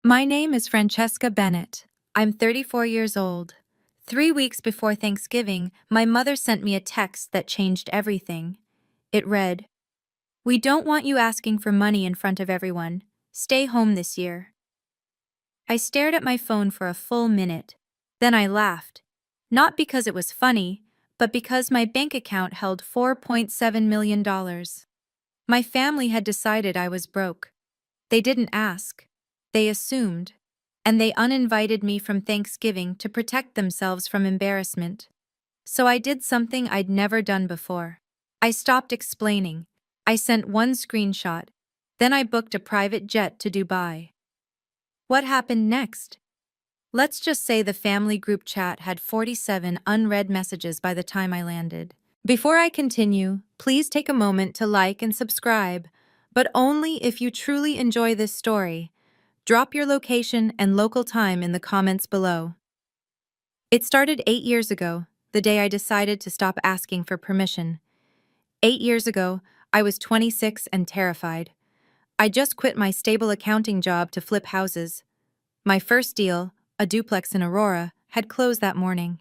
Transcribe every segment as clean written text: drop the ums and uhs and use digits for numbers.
My name is Francesca Bennett. I'm 34 years old. 3 weeks before Thanksgiving, my mother sent me a text that changed everything. It read, "We don't want you asking for money in front of everyone. Stay home this year." I stared at my phone for a full minute. Then I laughed. Not because it was funny, but because my bank account held $4.7 million. My family had decided I was broke. They didn't ask. They assumed. And they uninvited me from Thanksgiving to protect themselves from embarrassment. So I did something I'd never done before. I stopped explaining. I sent one screenshot. Then I booked a private jet to Dubai. What happened next? Let's just say the family group chat had 47 unread messages by the time I landed. Before I continue, please take a moment to like and subscribe, but only if you truly enjoy this story. Drop your location and local time in the comments below. It started 8 years ago, the day I decided to stop asking for permission. 8 years ago, I was 26 and terrified. I just quit my stable accounting job to flip houses. My first deal, a duplex in Aurora, had closed that morning.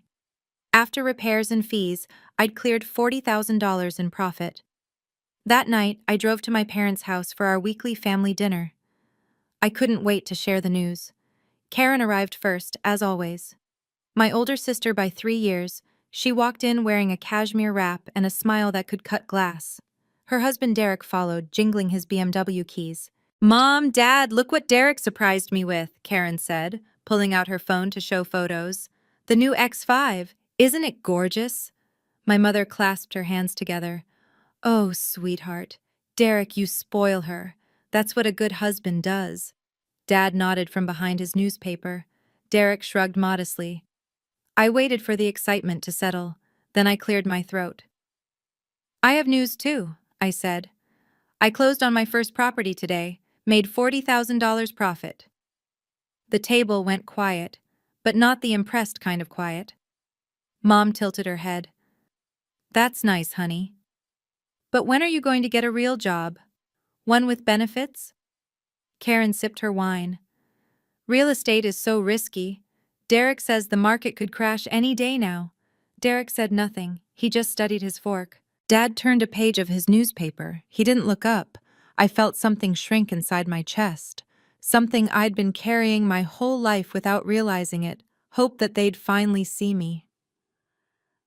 After repairs and fees, I'd cleared $40,000 in profit. That night, I drove to my parents' house for our weekly family dinner. I couldn't wait to share the news. Karen arrived first, as always. My older sister by 3 years, she walked in wearing a cashmere wrap and a smile that could cut glass. Her husband Derek followed, jingling his BMW keys. "Mom, Dad, look what Derek surprised me with," Karen said, pulling out her phone to show photos. "The new X5, isn't it gorgeous?" My mother clasped her hands together. "Oh, sweetheart. Derek, you spoil her. That's what a good husband does." Dad nodded from behind his newspaper. Derek shrugged modestly. I waited for the excitement to settle. Then I cleared my throat. "I have news too," I said. "I closed on my first property today, made $40,000 profit." The table went quiet, but not the impressed kind of quiet. Mom tilted her head. "That's nice, honey. But when are you going to get a real job? One with benefits?" Karen sipped her wine. "Real estate is so risky. Derek says the market could crash any day now." Derek said nothing. He just studied his fork. Dad turned a page of his newspaper. He didn't look up. I felt something shrink inside my chest. Something I'd been carrying my whole life without realizing it, hope that they'd finally see me.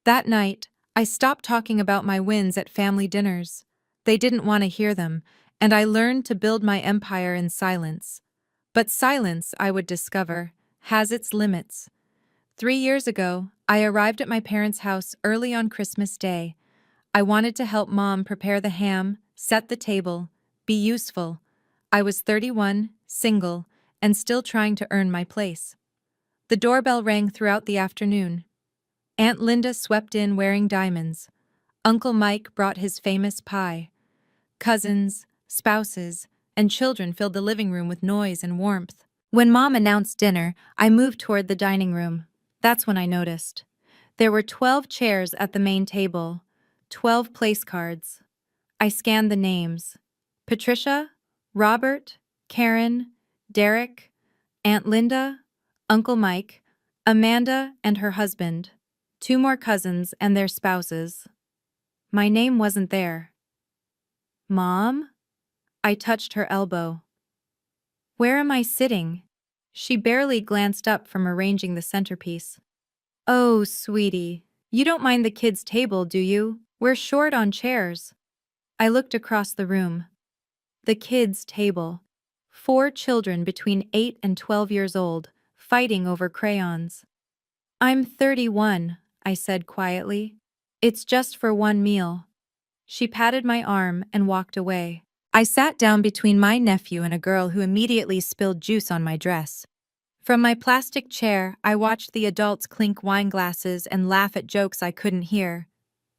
That night, I stopped talking about my wins at family dinners. They didn't want to hear them, and I learned to build my empire in silence. But silence, I would discover, has its limits. 3 years ago, I arrived at my parents' house early on Christmas Day. I wanted to help Mom prepare the ham, set the table, be useful. I was 31, single, and still trying to earn my place. The doorbell rang throughout the afternoon. Aunt Linda swept in wearing diamonds. Uncle Mike brought his famous pie. Cousins, spouses, and children filled the living room with noise and warmth. When Mom announced dinner, I moved toward the dining room. That's when I noticed. There were 12 chairs at the main table, 12 place cards. I scanned the names. Patricia, Robert, Karen, Derek, Aunt Linda, Uncle Mike, Amanda and her husband, 2 more cousins and their spouses. My name wasn't there. "Mom?" I touched her elbow. "Where am I sitting?" She barely glanced up from arranging the centerpiece. "Oh, sweetie, you don't mind the kids' table, do you? We're short on chairs." I looked across the room. The kids' table. 4 children between 8 and 12 years old, fighting over crayons. "I'm 31, I said quietly. "It's just for one meal." She patted my arm and walked away. I sat down between my nephew and a girl who immediately spilled juice on my dress. From my plastic chair, I watched the adults clink wine glasses and laugh at jokes I couldn't hear.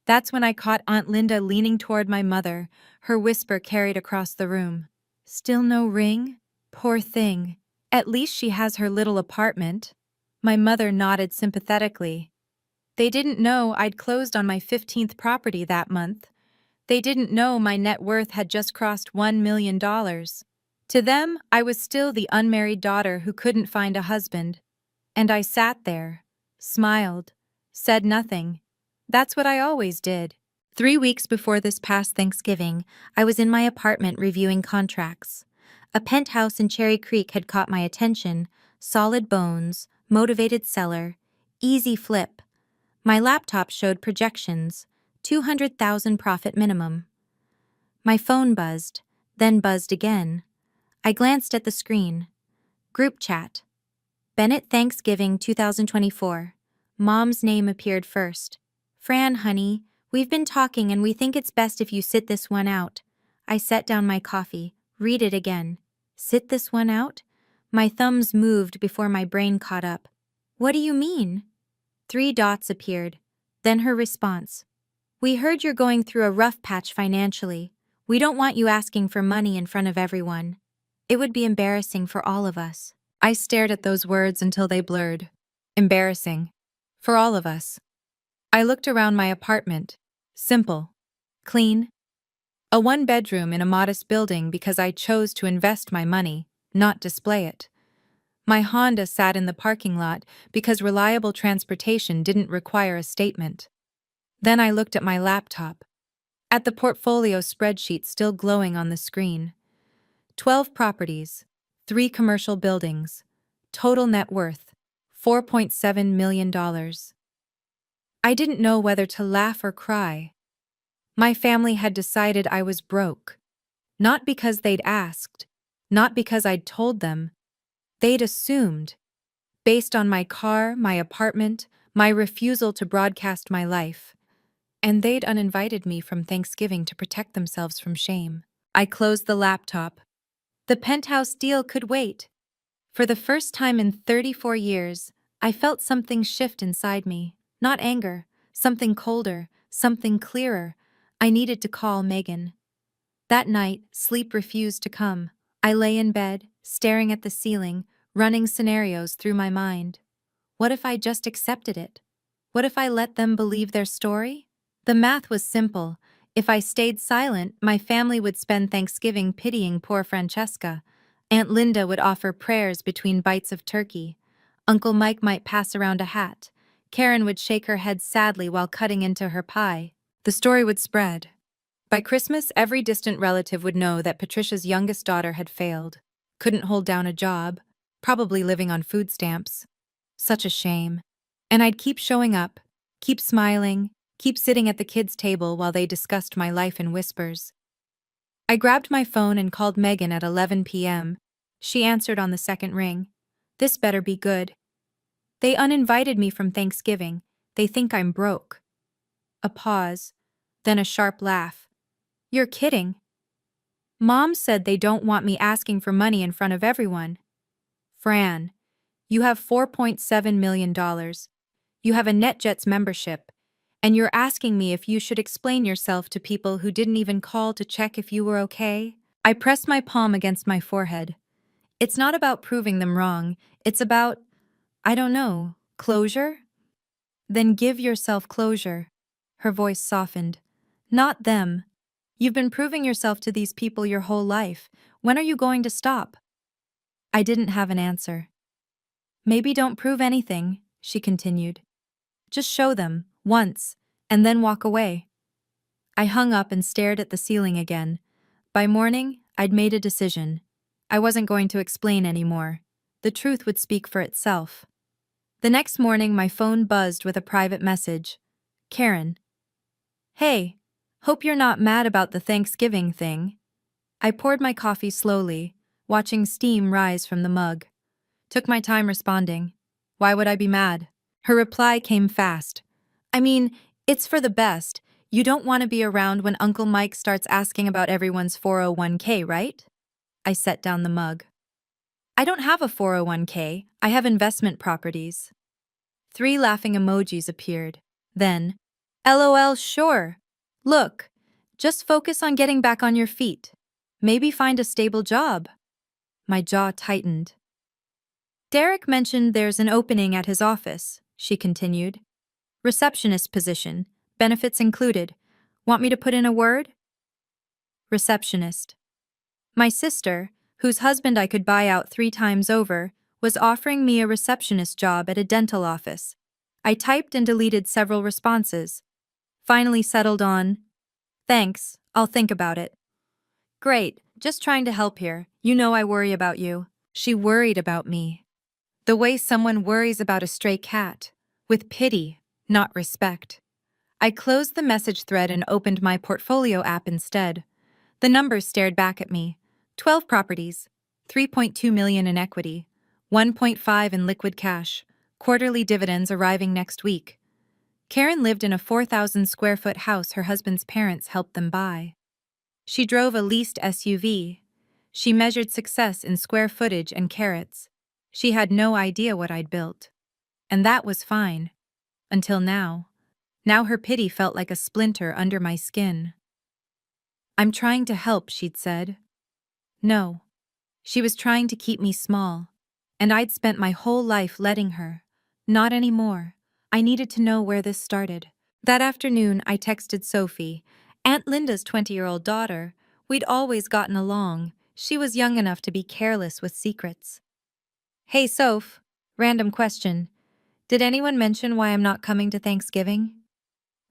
That's when I caught Aunt Linda leaning toward my mother, her whisper carried across the room. "Still no ring? Poor thing. At least she has her little apartment." My mother nodded sympathetically. They didn't know I'd closed on my 15th property that month. They didn't know my net worth had just crossed $1 million. To them, I was still the unmarried daughter who couldn't find a husband. And I sat there, smiled, said nothing. That's what I always did. 3 weeks before this past Thanksgiving, I was in my apartment reviewing contracts. A penthouse in Cherry Creek had caught my attention. Solid bones, motivated seller, easy flip. My laptop showed projections, 200,000 profit minimum. My phone buzzed, then buzzed again. I glanced at the screen. Group chat. Bennett Thanksgiving 2024. Mom's name appeared first. Fran, honey, we've been talking and we think it's best if you sit this one out. I set down my coffee. Read it again. Sit this one out? My thumbs moved before my brain caught up. What do you mean? 3 dots appeared. Then her response. We heard you're going through a rough patch financially. We don't want you asking for money in front of everyone. It would be embarrassing for all of us. I stared at those words until they blurred. Embarrassing. For all of us. I looked around my apartment. Simple. Clean. A 1-bedroom in a modest building because I chose to invest my money, not display it. My Honda sat in the parking lot because reliable transportation didn't require a statement. Then I looked at my laptop. At the portfolio spreadsheet still glowing on the screen. 12 properties, 3 commercial buildings, total net worth, $4.7 million. I didn't know whether to laugh or cry. My family had decided I was broke. Not because they'd asked, not because I'd told them. They'd assumed, based on my car, my apartment, my refusal to broadcast my life. And they'd uninvited me from Thanksgiving to protect themselves from shame. I closed the laptop. The penthouse deal could wait. For the first time in 34 years, I felt something shift inside me. Not anger, something colder, something clearer. I needed to call Megan. That night, sleep refused to come. I lay in bed, staring at the ceiling, running scenarios through my mind. What if I just accepted it? What if I let them believe their story? The math was simple. If I stayed silent, my family would spend Thanksgiving pitying poor Francesca. Aunt Linda would offer prayers between bites of turkey. Uncle Mike might pass around a hat. Karen would shake her head sadly while cutting into her pie. The story would spread. By Christmas, every distant relative would know that Patricia's youngest daughter had failed. Couldn't hold down a job, probably living on food stamps. Such a shame. And I'd keep showing up, keep smiling, keep sitting at the kids' table while they discussed my life in whispers. I grabbed my phone and called Megan at 11 p.m. She answered on the second ring. This better be good. They uninvited me from Thanksgiving. They think I'm broke. A pause, then a sharp laugh. You're kidding. Mom said they don't want me asking for money in front of everyone. Fran, you have $4.7 million. You have a NetJets membership. And you're asking me if you should explain yourself to people who didn't even call to check if you were okay? I pressed my palm against my forehead. It's not about proving them wrong. It's about, I don't know, closure? Then give yourself closure. Her voice softened. Not them. You've been proving yourself to these people your whole life. When are you going to stop? I didn't have an answer. Maybe don't prove anything, she continued. Just show them, once, and then walk away. I hung up and stared at the ceiling again. By morning, I'd made a decision. I wasn't going to explain anymore. The truth would speak for itself. The next morning, my phone buzzed with a private message. Karen. Hey, hope you're not mad about the Thanksgiving thing. I poured my coffee slowly, watching steam rise from the mug. Took my time responding. Why would I be mad? Her reply came fast. I mean, it's for the best. You don't want to be around when Uncle Mike starts asking about everyone's 401k, right? I set down the mug. I don't have a 401k. I have investment properties. 3 laughing emojis appeared. Then, LOL, sure. Look, just focus on getting back on your feet. Maybe find a stable job. My jaw tightened. Derek mentioned there's an opening at his office, she continued. Receptionist position, benefits included. Want me to put in a word? Receptionist. My sister, whose husband I could buy out 3 times over, was offering me a receptionist job at a dental office. I typed and deleted several responses. Finally settled on, "Thanks, I'll think about it." "Great, just trying to help here. You know I worry about you." She worried about me. The way someone worries about a stray cat. With pity, not respect. I closed the message thread and opened my portfolio app instead. The numbers stared back at me. 12 properties, 3.2 million in equity, 1.5 in liquid cash, quarterly dividends arriving next week. Karen lived in a 4,000 square foot house her husband's parents helped them buy. She drove a leased SUV. She measured success in square footage and carats. She had no idea what I'd built. And that was fine. Until now. Now her pity felt like a splinter under my skin. "I'm trying to help," she'd said. No. She was trying to keep me small. And I'd spent my whole life letting her. Not anymore. I needed to know where this started. That afternoon, I texted Sophie, Aunt Linda's 20-year-old daughter. We'd always gotten along. She was young enough to be careless with secrets. "Hey, Soph. Random question. Did anyone mention why I'm not coming to Thanksgiving?"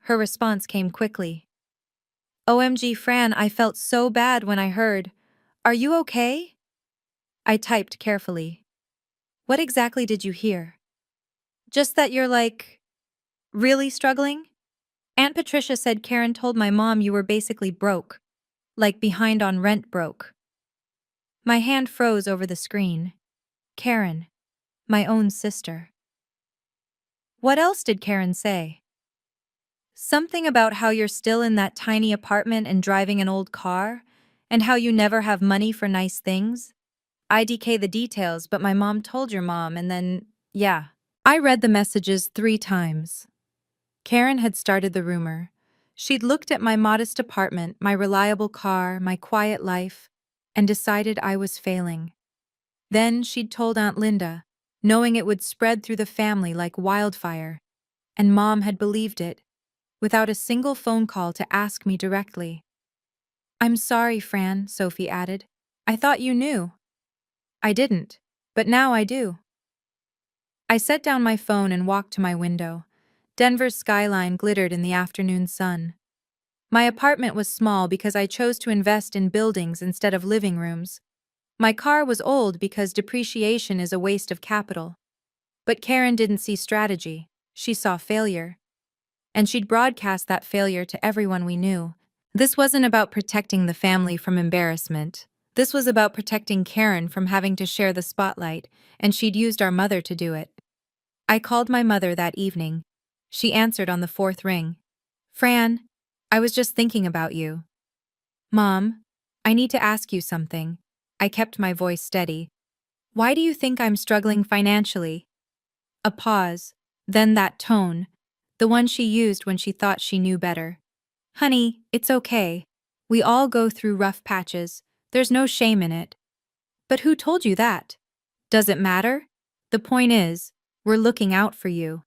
Her response came quickly. "OMG, Fran, I felt so bad when I heard. Are you okay?" I typed carefully. "What exactly did you hear?" "Just that you're really struggling? Aunt Patricia said Karen told my mom you were basically broke. Like behind on rent broke." My hand froze over the screen. Karen. My own sister. "What else did Karen say?" "Something about how you're still in that tiny apartment and driving an old car, and how you never have money for nice things. IDK the details, but my mom told your mom, and then, yeah." I read the messages 3 times. Karen had started the rumor. She'd looked at my modest apartment, my reliable car, my quiet life, and decided I was failing. Then she'd told Aunt Linda, knowing it would spread through the family like wildfire, and Mom had believed it, without a single phone call to ask me directly. "I'm sorry, Fran," Sophie added. "I thought you knew." "I didn't, but now I do." I set down my phone and walked to my window. Denver's skyline glittered in the afternoon sun. My apartment was small because I chose to invest in buildings instead of living rooms. My car was old because depreciation is a waste of capital. But Karen didn't see strategy. She saw failure. And she'd broadcast that failure to everyone we knew. This wasn't about protecting the family from embarrassment. This was about protecting Karen from having to share the spotlight, and she'd used our mother to do it. I called my mother that evening. She answered on the 4th ring. "Fran, I was just thinking about you." "Mom, I need to ask you something." I kept my voice steady. "Why do you think I'm struggling financially?" A pause, then that tone, the one she used when she thought she knew better. "Honey, it's okay. We all go through rough patches. There's no shame in it." "But who told you that?" "Does it matter? The point is, we're looking out for you."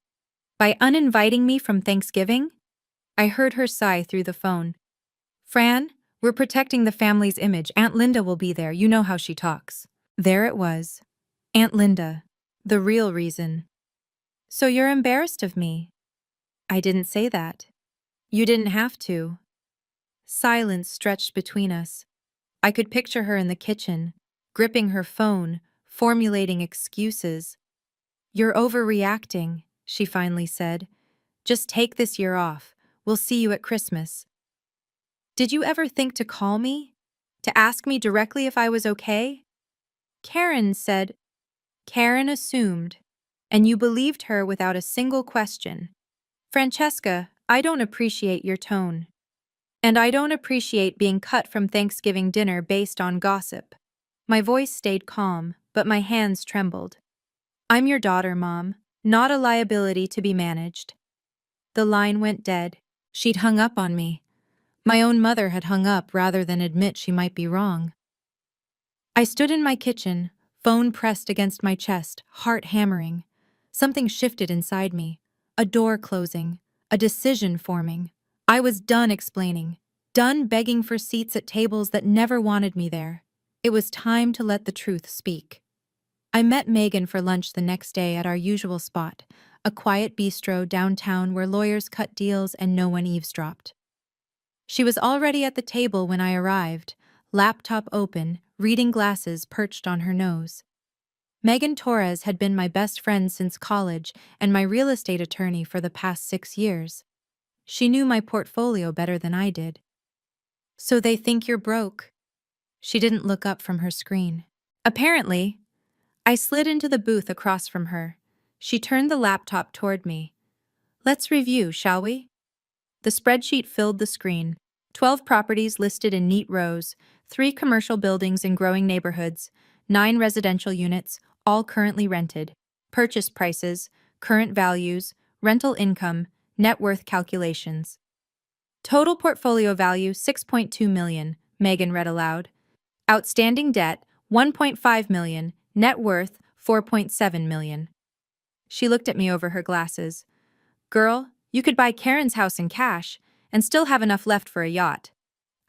"By uninviting me from Thanksgiving?" I heard her sigh through the phone. "Fran, we're protecting the family's image. Aunt Linda will be there. You know how she talks." There it was. Aunt Linda. The real reason. "So you're embarrassed of me?" "I didn't say that." "You didn't have to." Silence stretched between us. I could picture her in the kitchen, gripping her phone, formulating excuses. "You're overreacting," she finally said. "Just take this year off. We'll see you at Christmas." "Did you ever think to call me? To ask me directly if I was okay?" Karen said. Karen assumed, and you believed her without a single question. "Francesca, I don't appreciate your tone. And I don't appreciate being cut from Thanksgiving dinner based on gossip." My voice stayed calm, but my hands trembled. "I'm your daughter, Mom, not a liability to be managed." The line went dead. She'd hung up on me. My own mother had hung up rather than admit she might be wrong. I stood in my kitchen, phone pressed against my chest, heart hammering. Something shifted inside me. A door closing, a decision forming. I was done explaining, done begging for seats at tables that never wanted me there. It was time to let the truth speak. I met Megan for lunch the next day at our usual spot, a quiet bistro downtown where lawyers cut deals and no one eavesdropped. She was already at the table when I arrived, laptop open, reading glasses perched on her nose. Megan Torres had been my best friend since college and my real estate attorney for the past 6 years. She knew my portfolio better than I did. "So they think you're broke?" She didn't look up from her screen. "Apparently." I slid into the booth across from her. She turned the laptop toward me. "Let's review, shall we?" The spreadsheet filled the screen. 12 properties listed in neat rows, 3 commercial buildings in growing neighborhoods, 9 residential units, all currently rented. Purchase prices, current values, rental income, net worth calculations. Total portfolio value 6.2 million, Megan read aloud. Outstanding debt 1.5 million, net worth 4.7 million. She looked at me over her glasses. "Girl, you could buy Karen's house in cash and still have enough left for a yacht."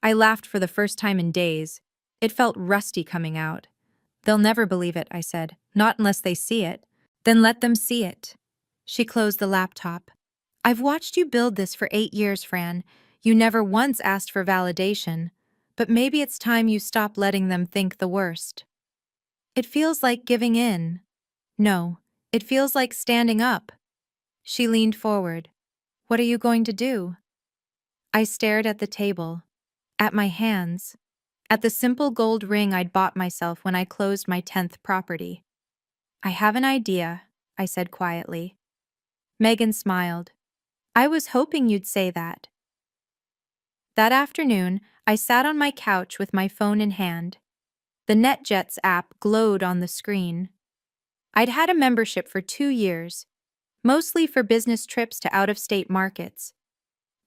I laughed for the first time in days. It felt rusty coming out. "They'll never believe it," I said. "Not unless they see it." "Then let them see it." She closed the laptop. "I've watched you build this for 8 years, Fran. You never once asked for validation. But maybe it's time you stop letting them think the worst." "It feels like giving in." "No, it feels like standing up." She leaned forward. "What are you going to do?" I stared at the table, at my hands, at the simple gold ring I'd bought myself when I closed my 10th property. "I have an idea," I said quietly. Megan smiled. "I was hoping you'd say that." That afternoon, I sat on my couch with my phone in hand. The NetJets app glowed on the screen. I'd had a membership for 2 years, mostly for business trips to out-of-state markets.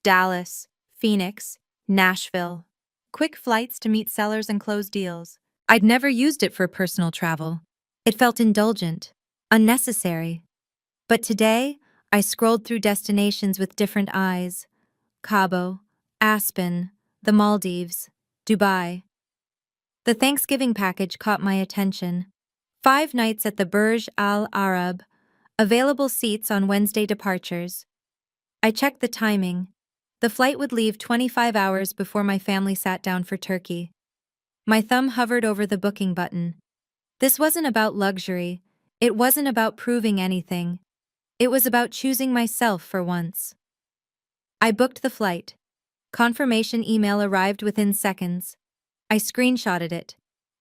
Dallas, Phoenix, Nashville. Quick flights to meet sellers and close deals. I'd never used it for personal travel. It felt indulgent, unnecessary. But today, I scrolled through destinations with different eyes. Cabo, Aspen, the Maldives, Dubai. The Thanksgiving package caught my attention. 5 nights at the Burj Al Arab, available seats on Wednesday departures. I checked the timing. The flight would leave 25 hours before my family sat down for turkey. My thumb hovered over the booking button. This wasn't about luxury. It wasn't about proving anything. It was about choosing myself for once. I booked the flight. Confirmation email arrived within seconds. I screenshotted it.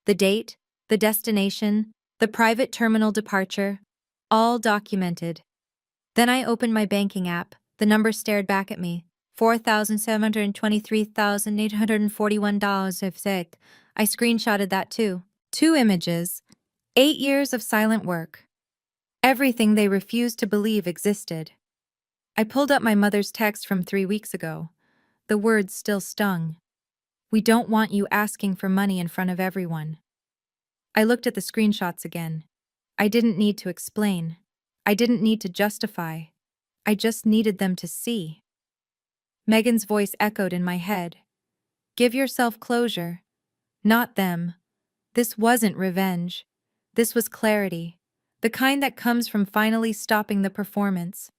The date, the destination, the private terminal departure, all documented. Then I opened my banking app. The number stared back at me. $4,723,841 if sick. I screenshotted that too. 2 images. 8 years of silent work. Everything they refused to believe existed. I pulled up my mother's text from 3 weeks ago. The words still stung. "We don't want you asking for money in front of everyone." I looked at the screenshots again. I didn't need to explain. I didn't need to justify. I just needed them to see. Megan's voice echoed in my head. "Give yourself closure. Not them." This wasn't revenge. This was clarity. The kind that comes from finally stopping the performance.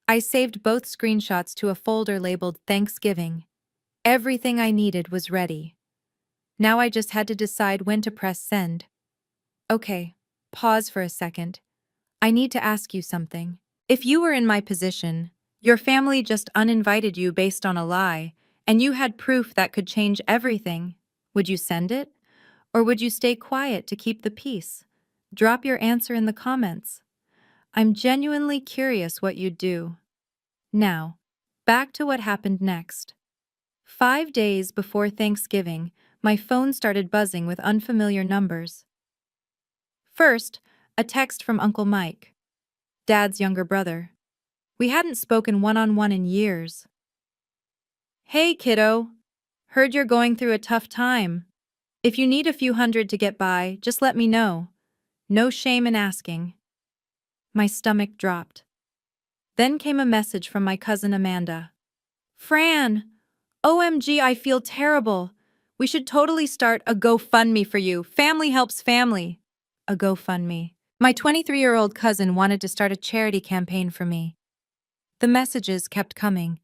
I saved both screenshots to a folder labeled Thanksgiving. Everything I needed was ready. Now I just had to decide when to press send. "Okay, pause for a second. I need to ask you something. If you were in my position, your family just uninvited you based on a lie, and you had proof that could change everything, would you send it? Or would you stay quiet to keep the peace? Drop your answer in the comments. I'm genuinely curious what you'd do." Now, back to what happened next. 5 days before Thanksgiving, my phone started buzzing with unfamiliar numbers. First, a text from Uncle Mike, Dad's younger brother. We hadn't spoken one-on-one in years. "Hey, kiddo. Heard you're going through a tough time. If you need a few hundred to get by, just let me know. No shame in asking." My stomach dropped. Then came a message from my cousin Amanda. "Fran, OMG, I feel terrible. We should totally start a GoFundMe for you. Family helps family. A GoFundMe. My 23-year-old cousin wanted to start a charity campaign for me. The messages kept coming.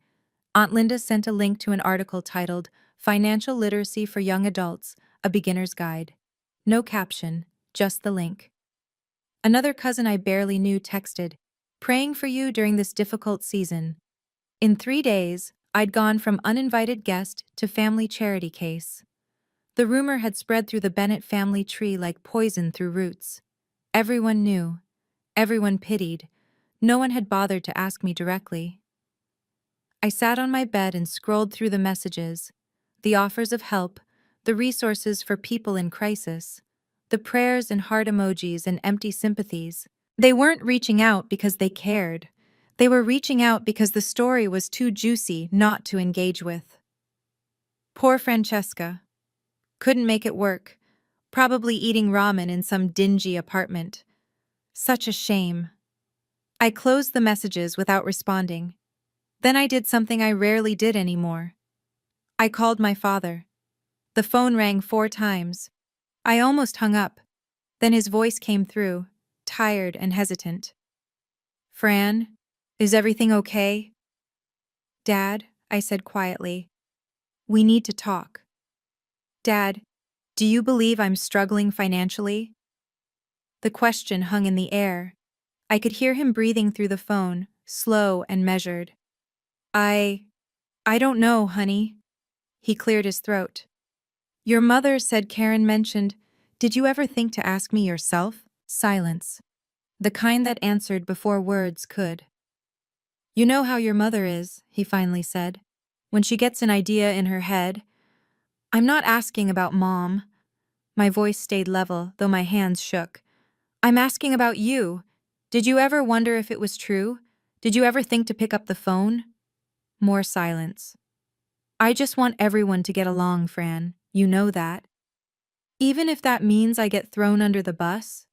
Aunt Linda sent a link to an article titled Financial Literacy for Young Adults, a Beginner's Guide. No caption, just the link. Another cousin I barely knew texted, praying for you during this difficult season. In 3 days, I'd gone from uninvited guest to family charity case. The rumor had spread through the Bennett family tree like poison through roots. Everyone knew. Everyone pitied. No one had bothered to ask me directly. I sat on my bed and scrolled through the messages, the offers of help, the resources for people in crisis, the prayers and heart emojis and empty sympathies. They weren't reaching out because they cared. They were reaching out because the story was too juicy not to engage with. Poor Francesca. Couldn't make it work. Probably eating ramen in some dingy apartment. Such a shame. I closed the messages without responding. Then I did something I rarely did anymore. I called my father. The phone rang 4 times. I almost hung up. Then his voice came through, tired and hesitant. Fran, is everything okay? Dad, I said quietly, we need to talk. Dad, do you believe I'm struggling financially? The question hung in the air. I could hear him breathing through the phone, slow and measured. I don't know, honey. He cleared his throat. Your mother said Karen mentioned, did you ever think to ask me yourself? Silence. The kind that answered before words could. You know how your mother is, he finally said. When she gets an idea in her head. I'm not asking about Mom. My voice stayed level, though my hands shook. I'm asking about you. Did you ever wonder if it was true? Did you ever think to pick up the phone? More silence. I just want everyone to get along, Fran. You know that. Even if that means I get thrown under the bus?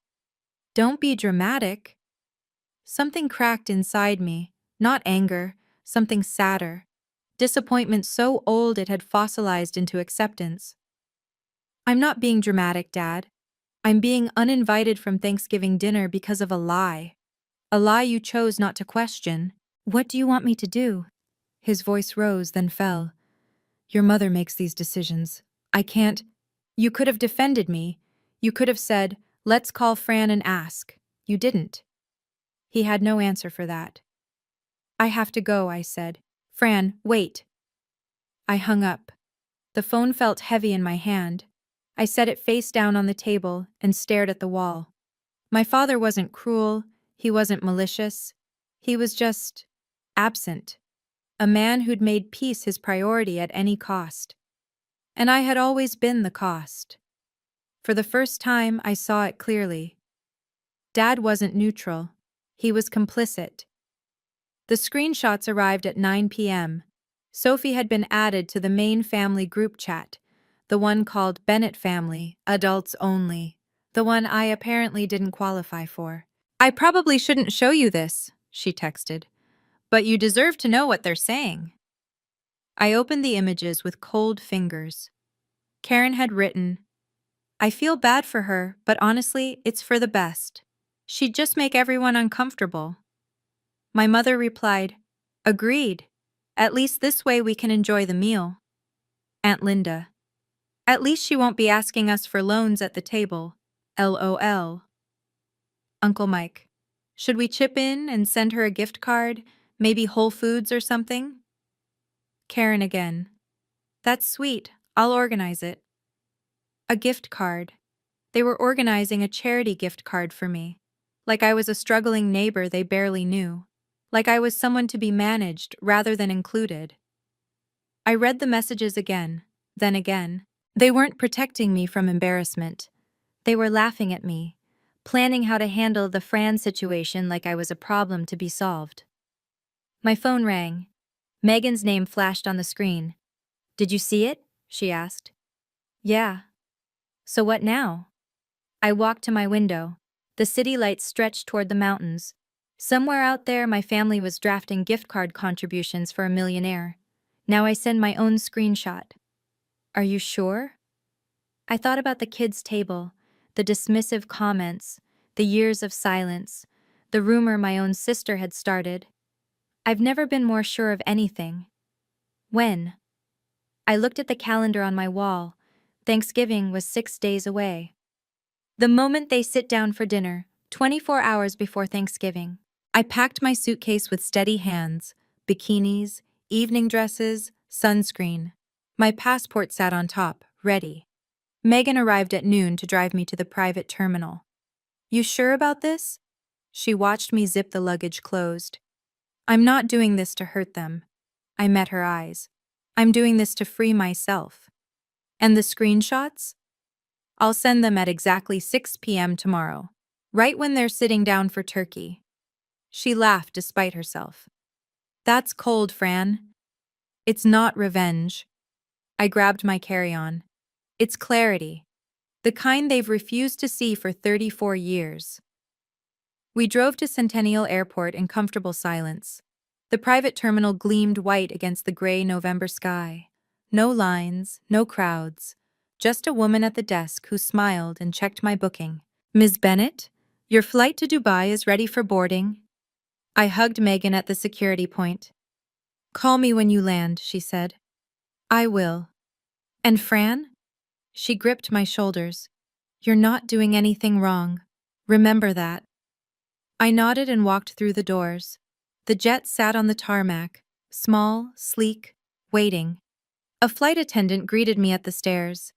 Don't be dramatic. Something cracked inside me, not anger, something sadder. Disappointment so old it had fossilized into acceptance. I'm not being dramatic, Dad. I'm being uninvited from Thanksgiving dinner because of a lie. A lie you chose not to question. What do you want me to do? His voice rose, then fell. Your mother makes these decisions. I can't. You could have defended me. You could have said, let's call Fran and ask. You didn't. He had no answer for that. I have to go, I said. Fran, wait. I hung up. The phone felt heavy in my hand. I set it face down on the table and stared at the wall. My father wasn't cruel. He wasn't malicious. He was just absent. A man who'd made peace his priority at any cost. And I had always been the cost. For the first time, I saw it clearly. Dad wasn't neutral. He was complicit. The screenshots arrived at 9 p.m. Sophie had been added to the main family group chat, the one called Bennett Family, Adults Only, the one I apparently didn't qualify for. I probably shouldn't show you this, she texted, but you deserve to know what they're saying. I opened the images with cold fingers. Karen had written, I feel bad for her, but honestly, it's for the best. She'd just make everyone uncomfortable. My mother replied, agreed. At least this way we can enjoy the meal. Aunt Linda, at least she won't be asking us for loans at the table. LOL. Uncle Mike, should we chip in and send her a gift card, maybe Whole Foods or something? Karen again. That's sweet. I'll organize it. A gift card. They were organizing a charity gift card for me. Like I was a struggling neighbor they barely knew. Like I was someone to be managed rather than included. I read the messages again, then again. They weren't protecting me from embarrassment. They were laughing at me, planning how to handle the Fran situation like I was a problem to be solved. My phone rang. Megan's name flashed on the screen. Did you see it? She asked. Yeah. So what now? I walked to my window. The city lights stretched toward the mountains. Somewhere out there, my family was drafting gift card contributions for a millionaire. Now I send my own screenshot. Are you sure? I thought about the kids' table, the dismissive comments, the years of silence, the rumor my own sister had started. I've never been more sure of anything. When? I looked at the calendar on my wall. Thanksgiving was 6 days away. The moment they sit down for dinner, 24 hours before Thanksgiving. I packed my suitcase with steady hands, bikinis, evening dresses, sunscreen. My passport sat on top, ready. Megan arrived at noon to drive me to the private terminal. You sure about this? She watched me zip the luggage closed. I'm not doing this to hurt them. I met her eyes. I'm doing this to free myself. And the screenshots? I'll send them at exactly 6 p.m. tomorrow, right when they're sitting down for turkey. She laughed despite herself. That's cold, Fran. It's not revenge. I grabbed my carry-on. It's clarity. The kind they've refused to see for 34 years. We drove to Centennial Airport in comfortable silence. The private terminal gleamed white against the gray November sky. No lines, no crowds. Just a woman at the desk who smiled and checked my booking. Ms. Bennett, your flight to Dubai is ready for boarding. I hugged Megan at the security point. Call me when you land, she said. I will. And Fran? She gripped my shoulders. You're not doing anything wrong. Remember that. I nodded and walked through the doors. The jet sat on the tarmac, small, sleek, waiting. A flight attendant greeted me at the stairs.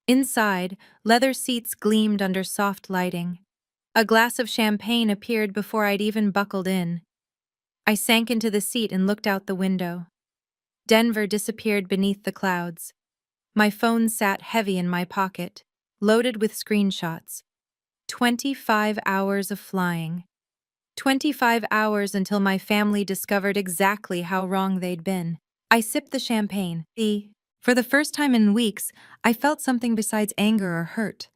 Inside, leather seats gleamed under soft lighting. A glass of champagne appeared before I'd even buckled in. I sank into the seat and looked out the window. Denver disappeared beneath the clouds. My phone sat heavy in my pocket, loaded with screenshots. 25 hours of flying. 25 hours until my family discovered exactly how wrong they'd been. I sipped the champagne. For the first time in weeks, I felt something besides anger or hurt.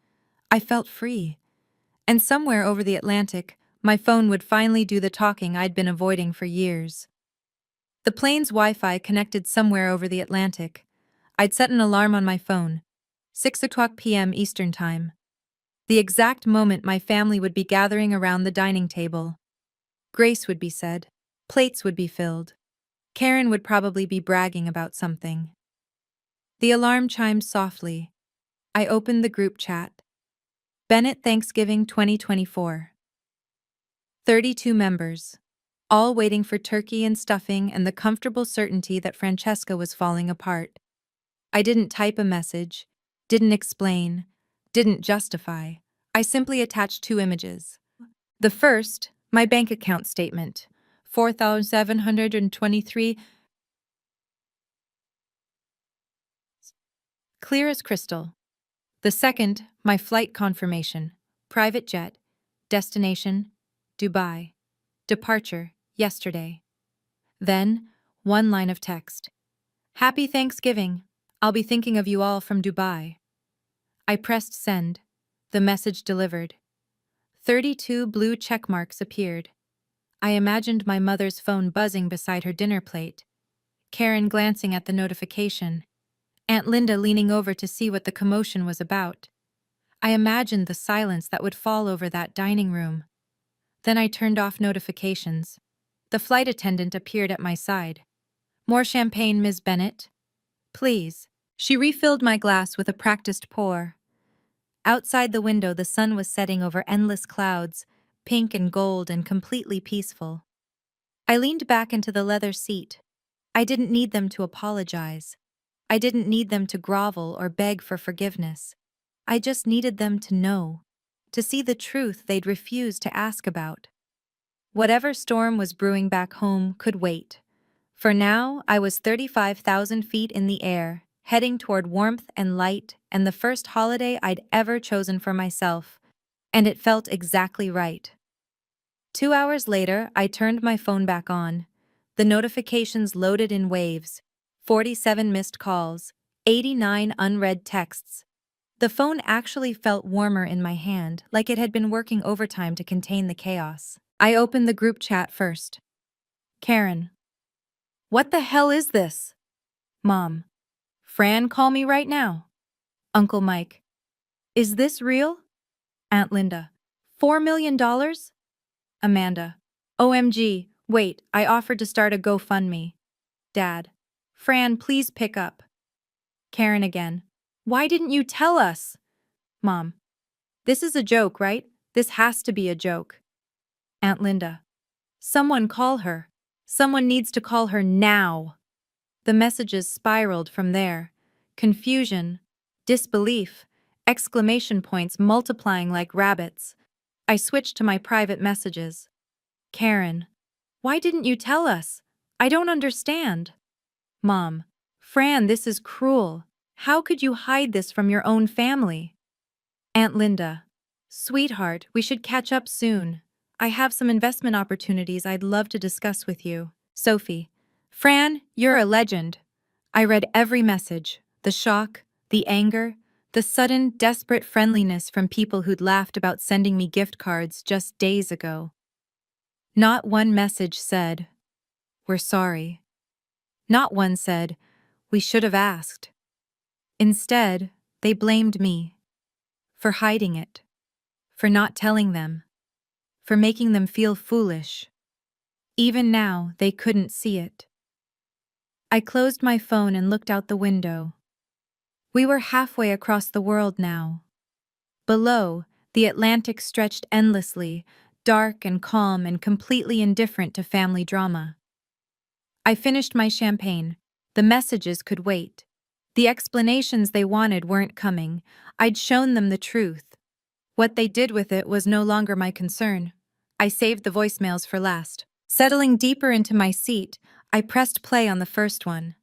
I felt free. And somewhere over the Atlantic, my phone would finally do the talking I'd been avoiding for years. The plane's Wi-Fi connected somewhere over the Atlantic. I'd set an alarm on my phone. 6:00 p.m. Eastern Time. The exact moment my family would be gathering around the dining table. Grace would be said. Plates would be filled. Karen would probably be bragging about something. The alarm chimed softly. I opened the group chat. Bennett Thanksgiving 2024. 32 members. All waiting for turkey and stuffing and the comfortable certainty that Francesca was falling apart. I didn't type a message, didn't explain, didn't justify. I simply attached 2 images. The first, my bank account statement. 4,723. Clear as crystal. The second, my flight confirmation. Private jet. Destination, Dubai. Departure, yesterday. Then, one line of text. Happy Thanksgiving. I'll be thinking of you all from Dubai. I pressed send. The message delivered. 32 blue check marks appeared. I imagined my mother's phone buzzing beside her dinner plate, Karen glancing at the notification, Aunt Linda leaning over to see what the commotion was about. I imagined the silence that would fall over that dining room. Then I turned off notifications. The flight attendant appeared at my side. More champagne, Ms. Bennett? Please. She refilled my glass with a practiced pour. Outside the window, the sun was setting over endless clouds, pink and gold and completely peaceful. I leaned back into the leather seat. I didn't need them to apologize. I didn't need them to grovel or beg for forgiveness. I just needed them to know, to see the truth they'd refused to ask about. Whatever storm was brewing back home could wait. For now, I was 35,000 feet in the air, heading toward warmth and light and the first holiday I'd ever chosen for myself, and it felt exactly right. 2 hours later, I turned my phone back on. The notifications loaded in waves. 47 missed calls, 89 unread texts. The phone actually felt warmer in my hand, like it had been working overtime to contain the chaos. I opened the group chat first. Karen. What the hell is this? Mom. Fran, call me right now. Uncle Mike. Is this real? Aunt Linda. $4 million? Amanda. OMG, wait, I offered to start a GoFundMe. Dad. Fran, please pick up. Karen again. Why didn't you tell us? Mom. This is a joke, right? This has to be a joke. Aunt Linda. Someone call her. Someone needs to call her now. The messages spiraled from there. Confusion, disbelief, exclamation points multiplying like rabbits. I switched to my private messages. Karen. Why didn't you tell us? I don't understand. Mom. Fran, this is cruel. How could you hide this from your own family? Aunt Linda. Sweetheart, we should catch up soon. I have some investment opportunities I'd love to discuss with you. Sophie. Fran, you're a legend. I read every message. The shock, the anger, the sudden, desperate friendliness from people who'd laughed about sending me gift cards just days ago. Not one message said, "We're sorry." Not one said, "We should have asked." Instead, they blamed me for hiding it, for not telling them, for making them feel foolish. Even now, they couldn't see it. I closed my phone and looked out the window. We were halfway across the world now. Below, the Atlantic stretched endlessly, dark and calm and completely indifferent to family drama. I finished my champagne. The messages could wait. The explanations they wanted weren't coming. I'd shown them the truth. What they did with it was no longer my concern. I saved the voicemails for last. Settling deeper into my seat, I pressed play on the first one.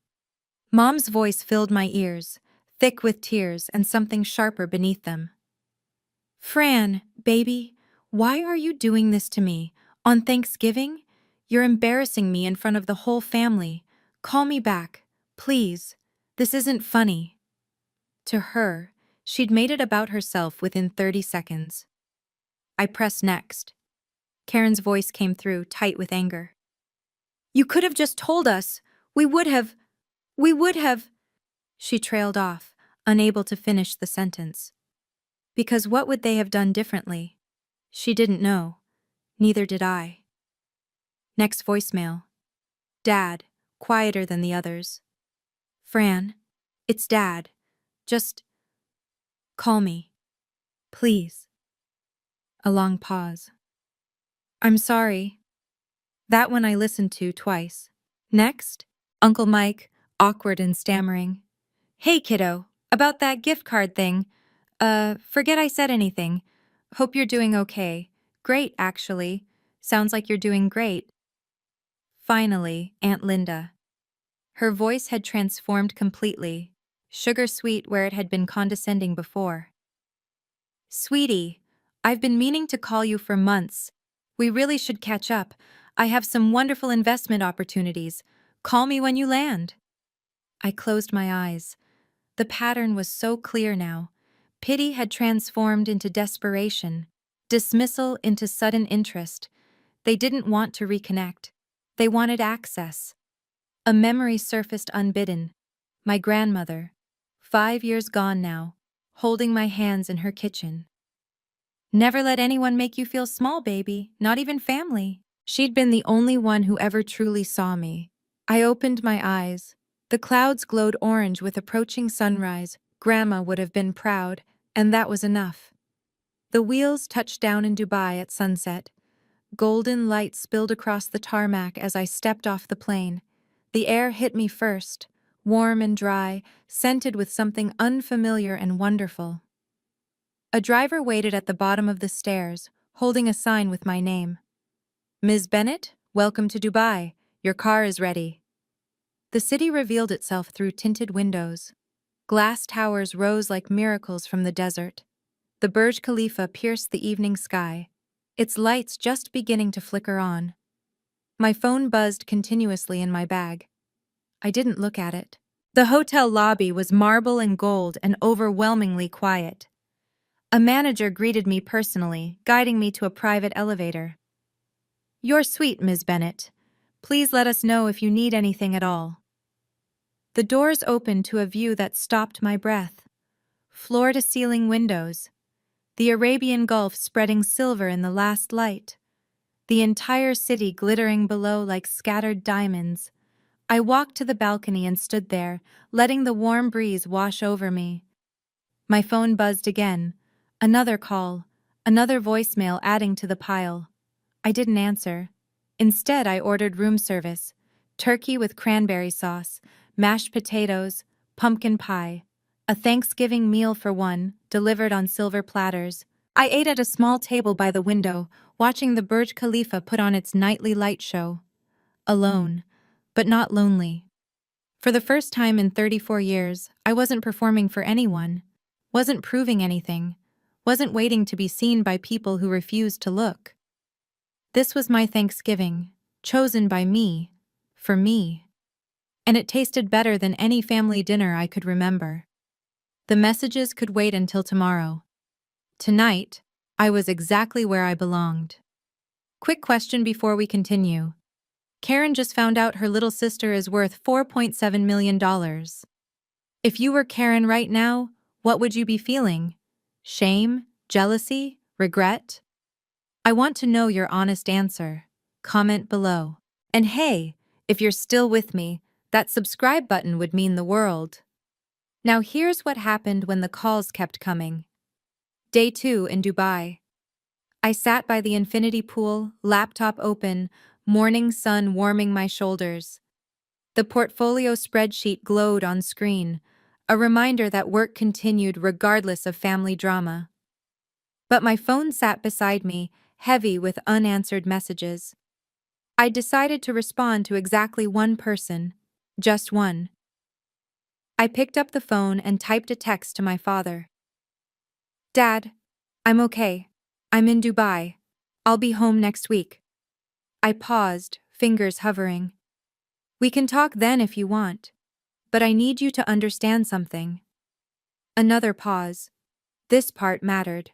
Mom's voice filled my ears, thick with tears and something sharper beneath them. Fran, baby, why are you doing this to me? On Thanksgiving? You're embarrassing me in front of the whole family. Call me back, please. This isn't funny. To her, she'd made it about herself within 30 seconds. I pressed next. Karen's voice came through, tight with anger. You could have just told us. We would have. She trailed off, unable to finish the sentence. Because what would they have done differently? She didn't know. Neither did I. Next voicemail. Dad, quieter than the others. Fran, it's Dad. Just call me. Please. A long pause. I'm sorry. That one I listened to twice. Next, Uncle Mike, awkward and stammering. Hey, kiddo, about that gift card thing. Forget I said anything. Hope you're doing okay. Great, actually. Sounds like you're doing great. Finally, Aunt Linda. Her voice had transformed completely, sugar-sweet where it had been condescending before. Sweetie, I've been meaning to call you for months. We really should catch up. I have some wonderful investment opportunities. Call me when you land. I closed my eyes. The pattern was so clear now. Pity had transformed into desperation, dismissal into sudden interest. They didn't want to reconnect. They wanted access. A memory surfaced unbidden. My grandmother, 5 years gone now, holding my hands in her kitchen. Never let anyone make you feel small, baby, not even family. She'd been the only one who ever truly saw me. I opened my eyes. The clouds glowed orange with approaching sunrise. Grandma would have been proud, and that was enough. The wheels touched down in Dubai at sunset. Golden light spilled across the tarmac as I stepped off the plane. The air hit me first, warm and dry, scented with something unfamiliar and wonderful. A driver waited at the bottom of the stairs, holding a sign with my name. Ms. Bennett, welcome to Dubai. Your car is ready. The city revealed itself through tinted windows. Glass towers rose like miracles from the desert. The Burj Khalifa pierced the evening sky, its lights just beginning to flicker on. My phone buzzed continuously in my bag. I didn't look at it. The hotel lobby was marble and gold and overwhelmingly quiet. A manager greeted me personally, guiding me to a private elevator. You're sweet, Ms. Bennett. Please let us know if you need anything at all. The doors opened to a view that stopped my breath. Floor-to-ceiling windows, the Arabian Gulf spreading silver in the last light, the entire city glittering below like scattered diamonds. I walked to the balcony and stood there, letting the warm breeze wash over me. My phone buzzed again. Another call, another voicemail adding to the pile. I didn't answer. Instead, I ordered room service: turkey with cranberry sauce, mashed potatoes, pumpkin pie. A Thanksgiving meal for one, delivered on silver platters. I ate at a small table by the window, watching the Burj Khalifa put on its nightly light show. Alone, but not lonely. For the first time in 34 years, I wasn't performing for anyone, wasn't proving anything, wasn't waiting to be seen by people who refused to look. This was my Thanksgiving, chosen by me, for me. And it tasted better than any family dinner I could remember. The messages could wait until tomorrow. Tonight, I was exactly where I belonged. Quick question before we continue. Karen just found out her little sister is worth $4.7 million. If you were Karen right now, what would you be feeling? Shame? Jealousy? Regret? I want to know your honest answer. Comment below. And hey, if you're still with me, that subscribe button would mean the world. Now here's what happened when the calls kept coming. Day 2 in Dubai. I sat by the infinity pool, laptop open, morning sun warming my shoulders. The portfolio spreadsheet glowed on screen, a reminder that work continued regardless of family drama. But my phone sat beside me, heavy with unanswered messages. I decided to respond to exactly one person, just one. I picked up the phone and typed a text to my father. Dad, I'm okay. I'm in Dubai. I'll be home next week. I paused, fingers hovering. We can talk then if you want, but I need you to understand something. Another pause. This part mattered.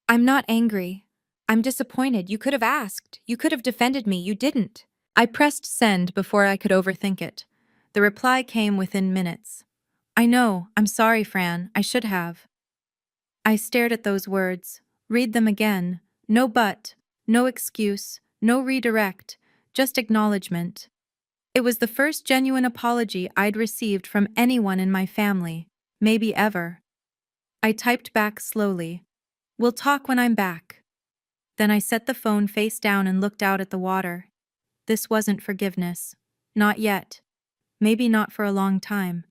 I'm not angry. I'm disappointed. You could have asked. You could have defended me. You didn't. I pressed send before I could overthink it. The reply came within minutes. I know. I'm sorry, Fran. I should have. I stared at those words. Read them again. No but, no excuse, no redirect, just acknowledgement. It was the first genuine apology I'd received from anyone in my family, maybe ever. I typed back slowly. We'll talk when I'm back. Then I set the phone face down and looked out at the water. This wasn't forgiveness. Not yet. Maybe not for a long time.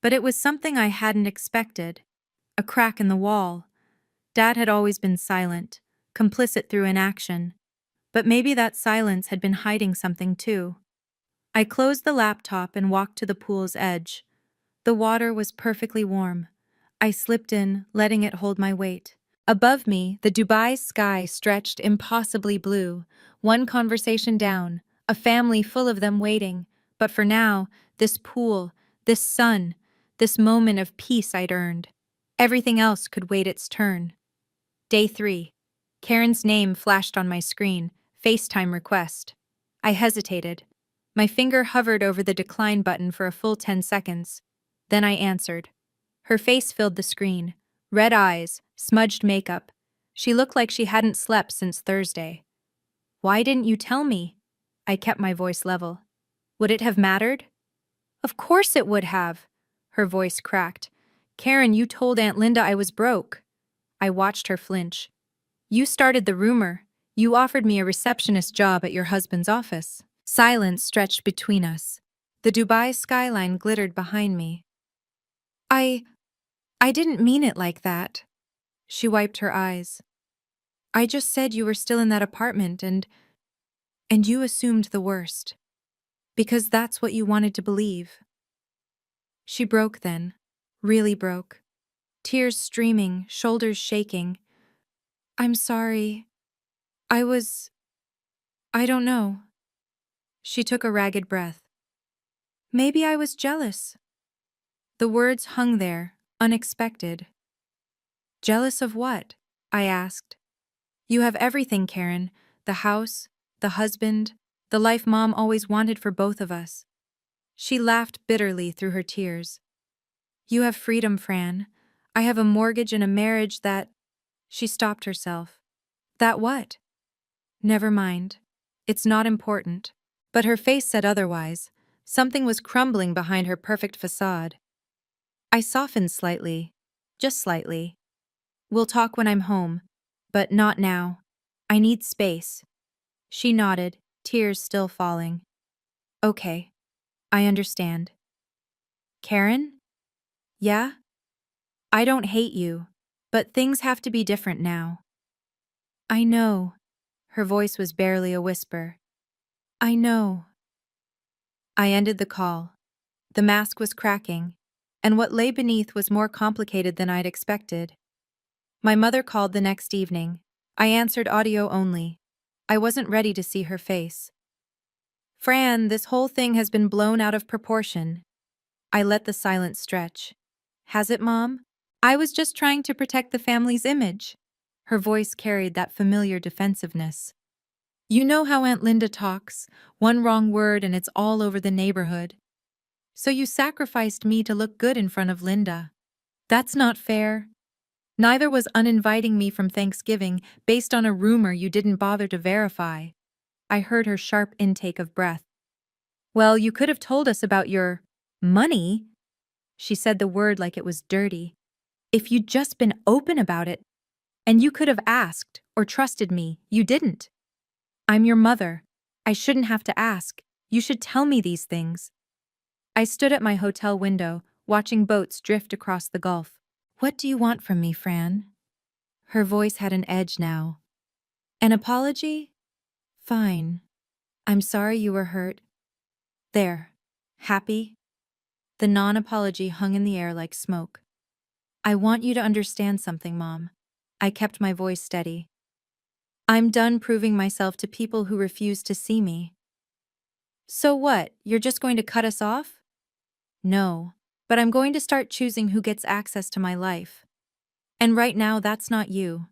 But it was something I hadn't expected. A crack in the wall. Dad had always been silent, complicit through inaction. But maybe that silence had been hiding something too. I closed the laptop and walked to the pool's edge. The water was perfectly warm. I slipped in, letting it hold my weight. Above me, the Dubai sky stretched impossibly blue, one conversation down, a family full of them waiting. But for now, this pool, this sun, this moment of peace I'd earned. Everything else could wait its turn. Day 3. Karen's name flashed on my screen, FaceTime request. I hesitated. My finger hovered over the decline button for a full 10 seconds. Then I answered. Her face filled the screen. Red eyes, smudged makeup. She looked like she hadn't slept since Thursday. Why didn't you tell me? I kept my voice level. Would it have mattered? Of course it would have. Her voice cracked. Karen, you told Aunt Linda I was broke. I watched her flinch. You started the rumor. You offered me a receptionist job at your husband's office. Silence stretched between us. The Dubai skyline glittered behind me. I didn't mean it like that. She wiped her eyes. I just said you were still in that apartment and you assumed the worst. Because that's what you wanted to believe. She broke then. Really broke. Tears streaming, shoulders shaking. I'm sorry. I don't know. She took a ragged breath. Maybe I was jealous. The words hung there, unexpected. Jealous of what? I asked. You have everything, Karen. The house, the husband, the life Mom always wanted for both of us. She laughed bitterly through her tears. You have freedom, Fran. I have a mortgage and a marriage that… She stopped herself. That what? Never mind. It's not important. But her face said otherwise. Something was crumbling behind her perfect facade. I softened slightly. Just slightly. We'll talk when I'm home. But not now. I need space. She nodded, tears still falling. Okay. I understand. Karen? Yeah? I don't hate you. But things have to be different now. I know. Her voice was barely a whisper. I know. I ended the call. The mask was cracking, and what lay beneath was more complicated than I'd expected. My mother called the next evening. I answered audio only. I wasn't ready to see her face. Fran, this whole thing has been blown out of proportion. I let the silence stretch. Has it, Mom? I was just trying to protect the family's image. Her voice carried that familiar defensiveness. You know how Aunt Linda talks, one wrong word and it's all over the neighborhood. So you sacrificed me to look good in front of Linda. That's not fair. Neither was uninviting me from Thanksgiving based on a rumor you didn't bother to verify. I heard her sharp intake of breath. Well, you could have told us about your… money. She said the word like it was dirty. If you'd just been open about it. And you could have asked or trusted me. You didn't. I'm your mother. I shouldn't have to ask. You should tell me these things. I stood at my hotel window, watching boats drift across the Gulf. What do you want from me, Fran? Her voice had an edge now. An apology? Fine. I'm sorry you were hurt. There. Happy? The non-apology hung in the air like smoke. I want you to understand something, Mom. I kept my voice steady. I'm done proving myself to people who refuse to see me. So what, you're just going to cut us off? No, but I'm going to start choosing who gets access to my life. And right now, that's not you.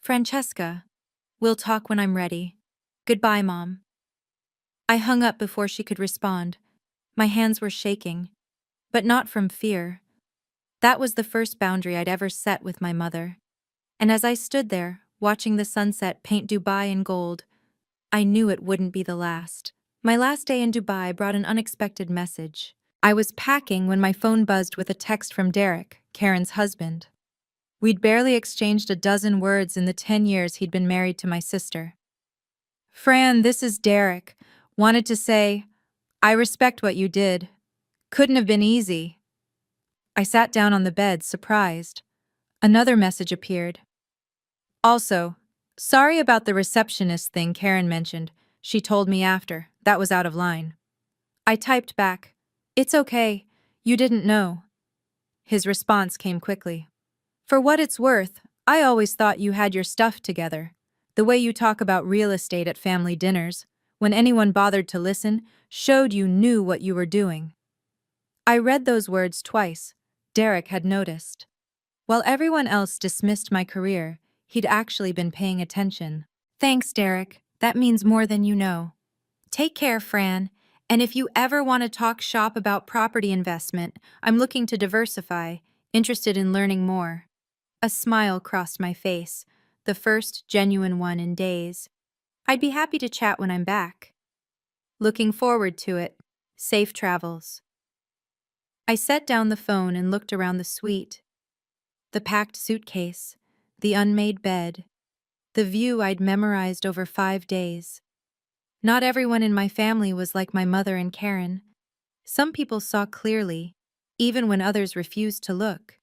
Francesca, we'll talk when I'm ready. Goodbye, Mom. I hung up before she could respond. My hands were shaking. But not from fear. That was the first boundary I'd ever set with my mother. And as I stood there, watching the sunset paint Dubai in gold, I knew it wouldn't be the last. My last day in Dubai brought an unexpected message. I was packing when my phone buzzed with a text from Derek, Karen's husband. We'd barely exchanged a dozen words in the 10 years he'd been married to my sister. Fran, this is Derek. Wanted to say, I respect what you did. Couldn't have been easy. I sat down on the bed, surprised. Another message appeared. Also, sorry about the receptionist thing Karen mentioned. She told me after. That was out of line. I typed back, It's okay. You didn't know. His response came quickly. For what it's worth, I always thought you had your stuff together. The way you talk about real estate at family dinners, when anyone bothered to listen, showed you knew what you were doing. I read those words twice. Derek had noticed. While everyone else dismissed my career, he'd actually been paying attention. Thanks, Derek. That means more than you know. Take care, Fran. And if you ever want to talk shop about property investment, I'm looking to diversify, interested in learning more. A smile crossed my face, the first genuine one in days. I'd be happy to chat when I'm back. Looking forward to it. Safe travels. I set down the phone and looked around the suite. The packed suitcase, the unmade bed, the view I'd memorized over 5 days. Not everyone in my family was like my mother and Karen. Some people saw clearly, even when others refused to look.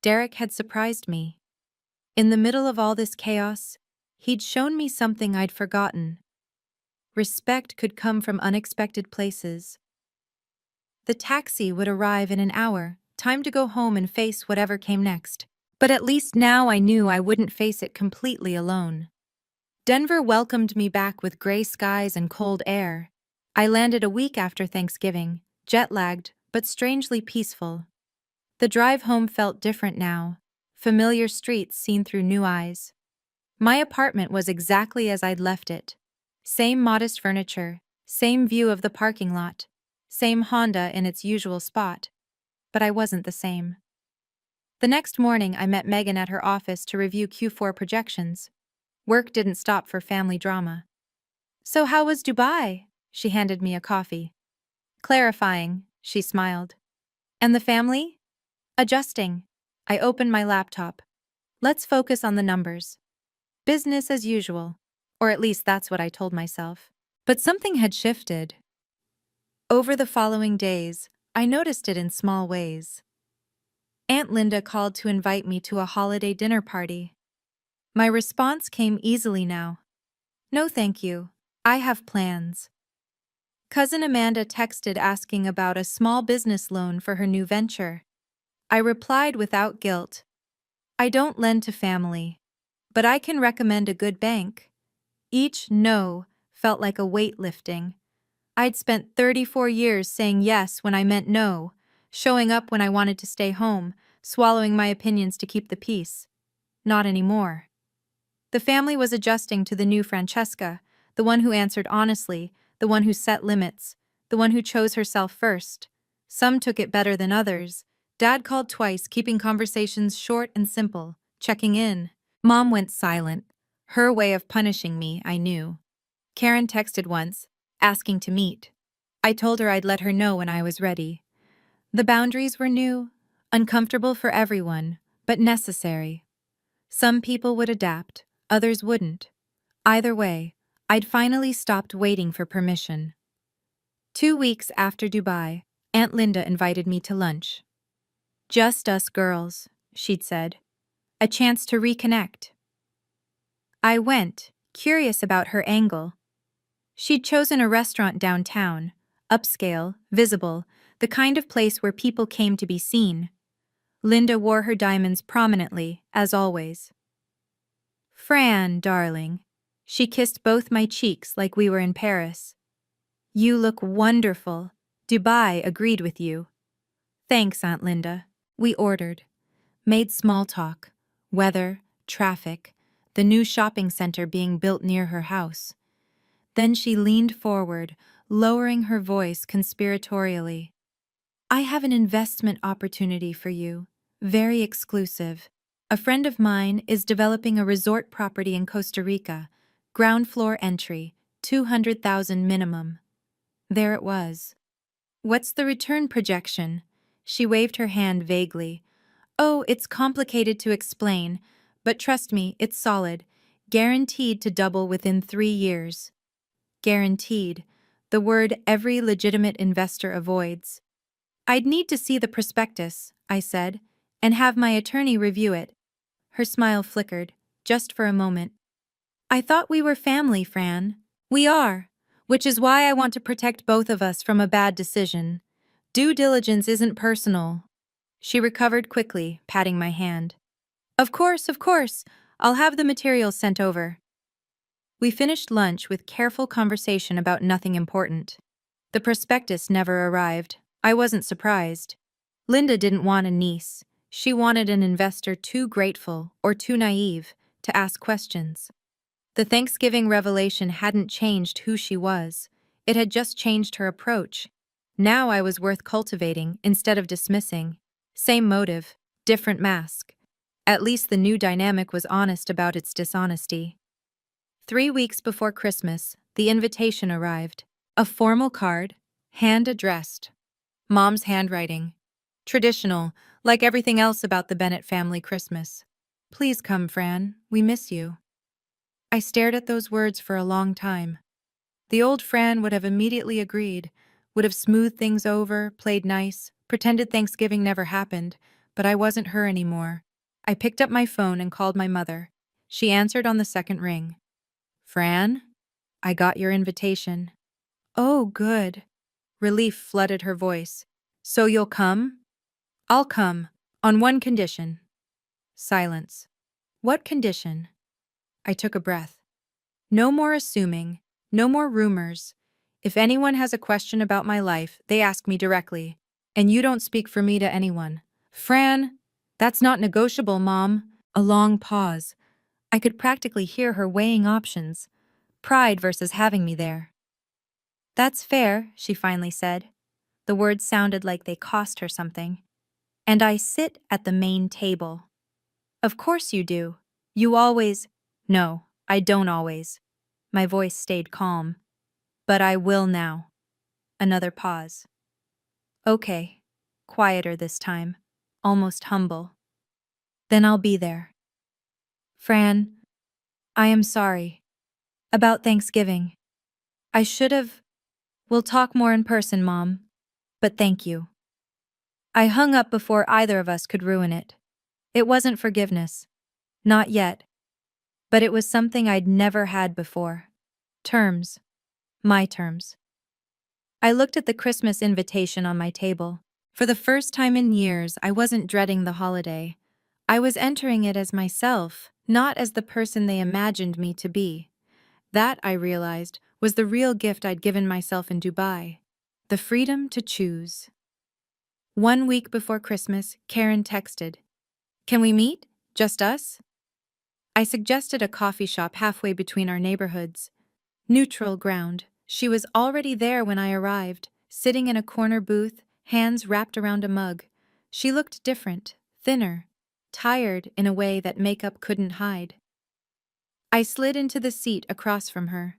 Derek had surprised me. In the middle of all this chaos, he'd shown me something I'd forgotten. Respect could come from unexpected places. The taxi would arrive in an hour, time to go home and face whatever came next. But at least now I knew I wouldn't face it completely alone. Denver welcomed me back with gray skies and cold air. I landed a week after Thanksgiving, jet-lagged, but strangely peaceful. The drive home felt different now, familiar streets seen through new eyes. My apartment was exactly as I'd left it. Same modest furniture, same view of the parking lot. Same Honda in its usual spot. But I wasn't the same. The next morning, I met Megan at her office to review Q4 projections. Work didn't stop for family drama. So how was Dubai? She handed me a coffee. Clarifying, she smiled. And the family? Adjusting. I opened my laptop. Let's focus on the numbers. Business as usual. Or at least that's what I told myself. But something had shifted. Over the following days, I noticed it in small ways. Aunt Linda called to invite me to a holiday dinner party. My response came easily now. No thank you. I have plans. Cousin Amanda texted asking about a small business loan for her new venture. I replied without guilt. I don't lend to family, but I can recommend a good bank. Each no felt like a weight lifting. I'd spent 34 years saying yes when I meant no, showing up when I wanted to stay home, swallowing my opinions to keep the peace. Not anymore. The family was adjusting to the new Francesca, the one who answered honestly, the one who set limits, the one who chose herself first. Some took it better than others. Dad called twice, keeping conversations short and simple, checking in. Mom went silent. Her way of punishing me, I knew. Karen texted once, asking to meet. I told her I'd let her know when I was ready. The boundaries were new, uncomfortable for everyone, but necessary. Some people would adapt, others wouldn't. Either way, I'd finally stopped waiting for permission. 2 weeks after Dubai, Aunt Linda invited me to lunch. Just us girls, she'd said. A chance to reconnect. I went, curious about her angle. She'd chosen a restaurant downtown, upscale, visible, the kind of place where people came to be seen. Linda wore her diamonds prominently, as always. Fran, darling. She kissed both my cheeks like we were in Paris. You look wonderful. Dubai agreed with you. Thanks, Aunt Linda. We ordered. Made small talk. Weather, traffic, the new shopping center being built near her house. Then she leaned forward, lowering her voice conspiratorially. I have an investment opportunity for you. Very exclusive. A friend of mine is developing a resort property in Costa Rica. Ground floor entry, 200,000 minimum. There it was. What's the return projection? She waved her hand vaguely. Oh, it's complicated to explain, but trust me, it's solid. Guaranteed to double within 3 years. Guaranteed. The word every legitimate investor avoids. I'd need to see the prospectus, I said, and have my attorney review it. Her smile flickered, just for a moment. I thought we were family, Fran. We are, which is why I want to protect both of us from a bad decision. Due diligence isn't personal. She recovered quickly, patting my hand. Of course, of course. I'll have the materials sent over. We finished lunch with careful conversation about nothing important. The prospectus never arrived. I wasn't surprised. Linda didn't want a niece. She wanted an investor too grateful or too naive to ask questions. The Thanksgiving revelation hadn't changed who she was. It had just changed her approach. Now I was worth cultivating instead of dismissing. Same motive, different mask. At least the new dynamic was honest about its dishonesty. 3 weeks before Christmas, the invitation arrived. A formal card, hand-addressed. Mom's handwriting. Traditional, like everything else about the Bennett family Christmas. Please come, Fran. We miss you. I stared at those words for a long time. The old Fran would have immediately agreed, would have smoothed things over, played nice, pretended Thanksgiving never happened, but I wasn't her anymore. I picked up my phone and called my mother. She answered on the second ring. Fran? I got your invitation. Oh, good. Relief flooded her voice. So you'll come? I'll come, on one condition. Silence. What condition? I took a breath. No more assuming, no more rumors. If anyone has a question about my life, they ask me directly. And you don't speak for me to anyone. Fran, that's not negotiable, Mom. A long pause. I could practically hear her weighing options. Pride versus having me there. That's fair, she finally said. The words sounded like they cost her something. And I sit at the main table. Of course you do. You always. No, I don't always. My voice stayed calm. But I will now. Another pause. Okay. Quieter this time. Almost humble. Then I'll be there. Fran, I am sorry. About Thanksgiving. I should have. We'll talk more in person, Mom. But thank you. I hung up before either of us could ruin it. It wasn't forgiveness. Not yet. But it was something I'd never had before. Terms. My terms. I looked at the Christmas invitation on my table. For the first time in years, I wasn't dreading the holiday. I was entering it as myself, not as the person they imagined me to be. That, I realized, was the real gift I'd given myself in Dubai. The freedom to choose. 1 week before Christmas, Karen texted, "Can we meet? Just us?" I suggested a coffee shop halfway between our neighborhoods. Neutral ground. She was already there when I arrived, sitting in a corner booth, hands wrapped around a mug. She looked different, thinner, tired in a way that makeup couldn't hide. I slid into the seat across from her.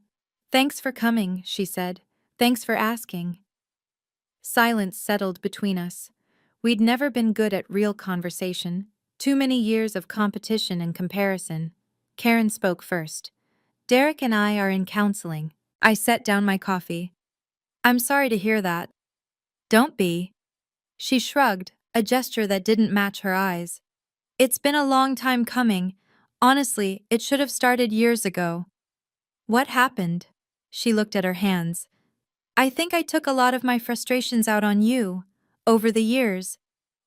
"Thanks for coming," she said. "Thanks for asking." Silence settled between us. We'd never been good at real conversation. Too many years of competition and comparison. Karen spoke first. "Derek and I are in counseling." I set down my coffee. "I'm sorry to hear that." "Don't be." She shrugged, a gesture that didn't match her eyes. "It's been a long time coming. Honestly, it should have started years ago." "What happened?" She looked at her hands. "I think I took a lot of my frustrations out on you. Over the years.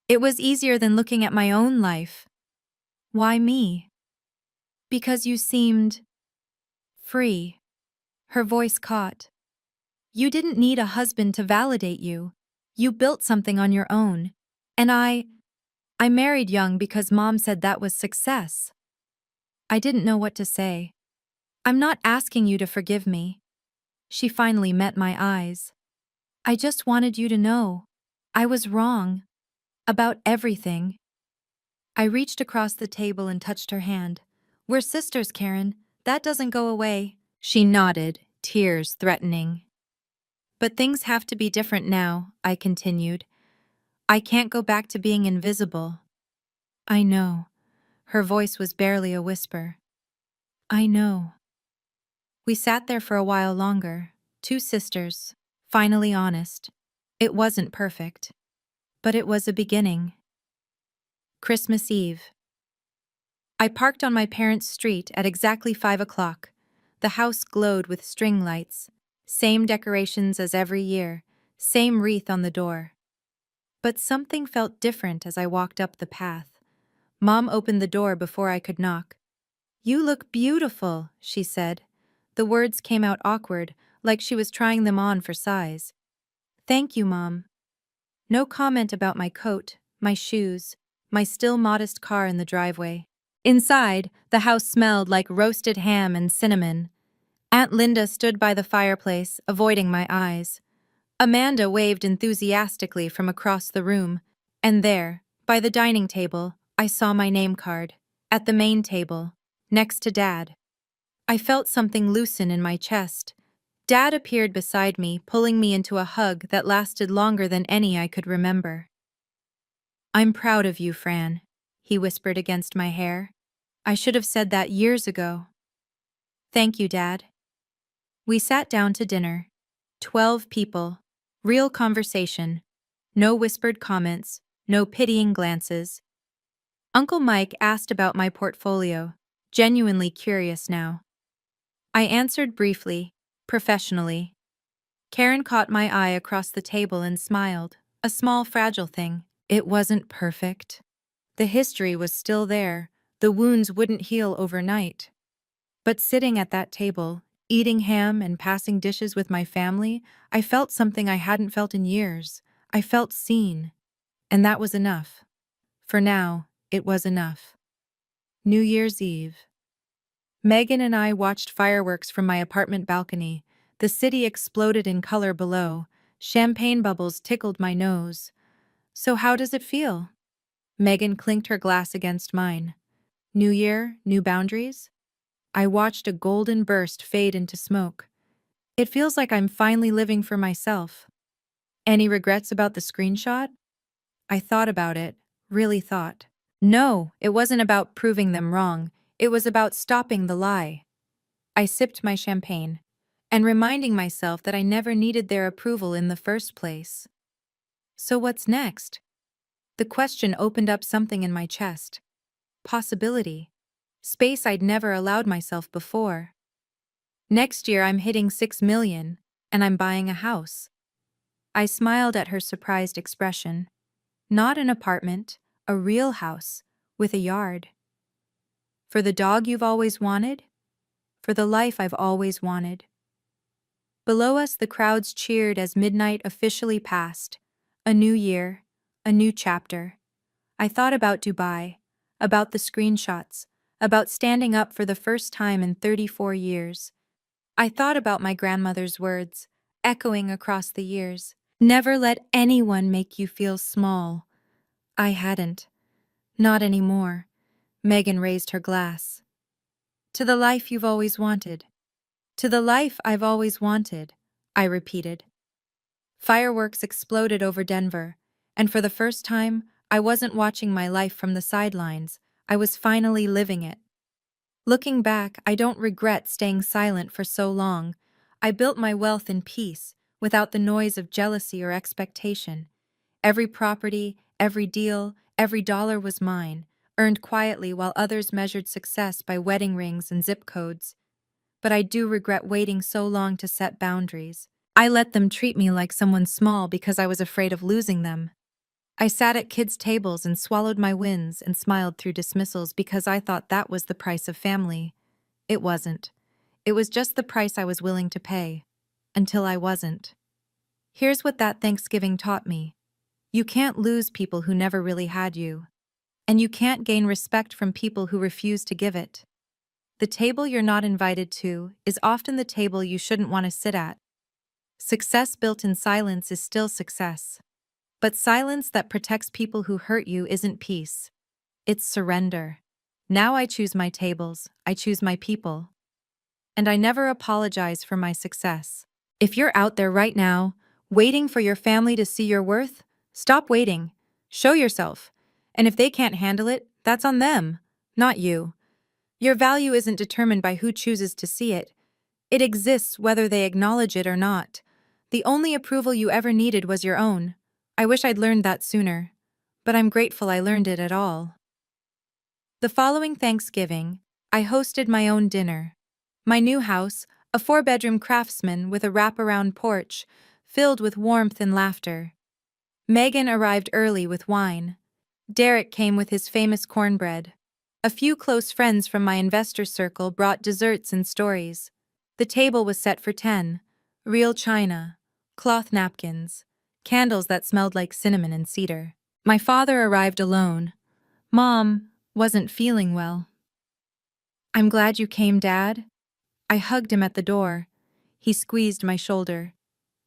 It was easier than looking at my own life." "Why me?" "Because you seemed free." Her voice caught. "You didn't need a husband to validate you. You built something on your own. And I married young because Mom said that was success." I didn't know what to say. "I'm not asking you to forgive me." She finally met my eyes. "I just wanted you to know. I was wrong. About everything." I reached across the table and touched her hand. "We're sisters, Karen. That doesn't go away." She nodded, tears threatening. "But things have to be different now," I continued. "I can't go back to being invisible." "I know." Her voice was barely a whisper. "I know." We sat there for a while longer, two sisters, finally honest. It wasn't perfect, but it was a beginning. Christmas Eve. I parked on my parents' street at exactly 5 o'clock. The house glowed with string lights. Same decorations as every year, same wreath on the door. But something felt different as I walked up the path. Mom opened the door before I could knock. "You look beautiful," she said. The words came out awkward, like she was trying them on for size. "Thank you, Mom." No comment about my coat, my shoes, my still modest car in the driveway. Inside, the house smelled like roasted ham and cinnamon. Aunt Linda stood by the fireplace, avoiding my eyes. Amanda waved enthusiastically from across the room. And there, by the dining table, I saw my name card. At the main table, next to Dad. I felt something loosen in my chest. Dad appeared beside me, pulling me into a hug that lasted longer than any I could remember. "I'm proud of you, Fran," he whispered against my hair. "I should have said that years ago." "Thank you, Dad." We sat down to dinner. 12 people. Real conversation. No whispered comments, no pitying glances. Uncle Mike asked about my portfolio, genuinely curious now. I answered briefly, professionally. Karen caught my eye across the table and smiled, a small fragile thing. It wasn't perfect. The history was still there, the wounds wouldn't heal overnight. But sitting at that table, eating ham and passing dishes with my family, I felt something I hadn't felt in years. I felt seen. And that was enough. For now, it was enough. New Year's Eve. Megan and I watched fireworks from my apartment balcony. The city exploded in color below, Champagne bubbles tickled my nose. So how does it feel? Megan clinked her glass against mine. New year, new boundaries? I watched a golden burst fade into smoke. It feels like I'm finally living for myself. Any regrets about the screenshot? I thought about it, really thought. No, it wasn't about proving them wrong. It was about stopping the lie. I sipped my champagne and reminding myself that I never needed their approval in the first place. So what's next? The question opened up something in my chest. Possibility. Space I'd never allowed myself before. Next year I'm hitting 6 million, and I'm buying a house. I smiled at her surprised expression. Not an apartment, a real house, with a yard. For the dog you've always wanted? For the life I've always wanted. Below us the crowds cheered as midnight officially passed. A new year, a new chapter. I thought about Dubai, about the screenshots, about standing up for the first time in 34 years. I thought about my grandmother's words, echoing across the years. Never let anyone make you feel small. I hadn't. Not anymore. Megan raised her glass. To the life you've always wanted. To the life I've always wanted, I repeated. Fireworks exploded over Denver, and for the first time, I wasn't watching my life from the sidelines. I was finally living it. Looking back, I don't regret staying silent for so long. I built my wealth in peace, without the noise of jealousy or expectation. Every property, every deal, every dollar was mine, earned quietly while others measured success by wedding rings and zip codes. But I do regret waiting so long to set boundaries. I let them treat me like someone small because I was afraid of losing them. I sat at kids' tables and swallowed my wins and smiled through dismissals because I thought that was the price of family. It wasn't. It was just the price I was willing to pay. Until I wasn't. Here's what that Thanksgiving taught me. You can't lose people who never really had you. And you can't gain respect from people who refuse to give it. The table you're not invited to is often the table you shouldn't want to sit at. Success built in silence is still success. But silence that protects people who hurt you isn't peace. It's surrender. Now I choose my tables, I choose my people. And I never apologize for my success. If you're out there right now, waiting for your family to see your worth, stop waiting. Show yourself. And if they can't handle it, that's on them, not you. Your value isn't determined by who chooses to see it. It exists whether they acknowledge it or not. The only approval you ever needed was your own. I wish I'd learned that sooner, but I'm grateful I learned it at all. The following Thanksgiving, I hosted my own dinner. My new house, a 4-bedroom craftsman with a wraparound porch, filled with warmth and laughter. Megan arrived early with wine. Derek came with his famous cornbread. A few close friends from my investor circle brought desserts and stories. The table was set for 10. Real china, cloth napkins, candles that smelled like cinnamon and cedar. My father arrived alone. Mom wasn't feeling well. I'm glad you came, Dad. I hugged him at the door. He squeezed my shoulder.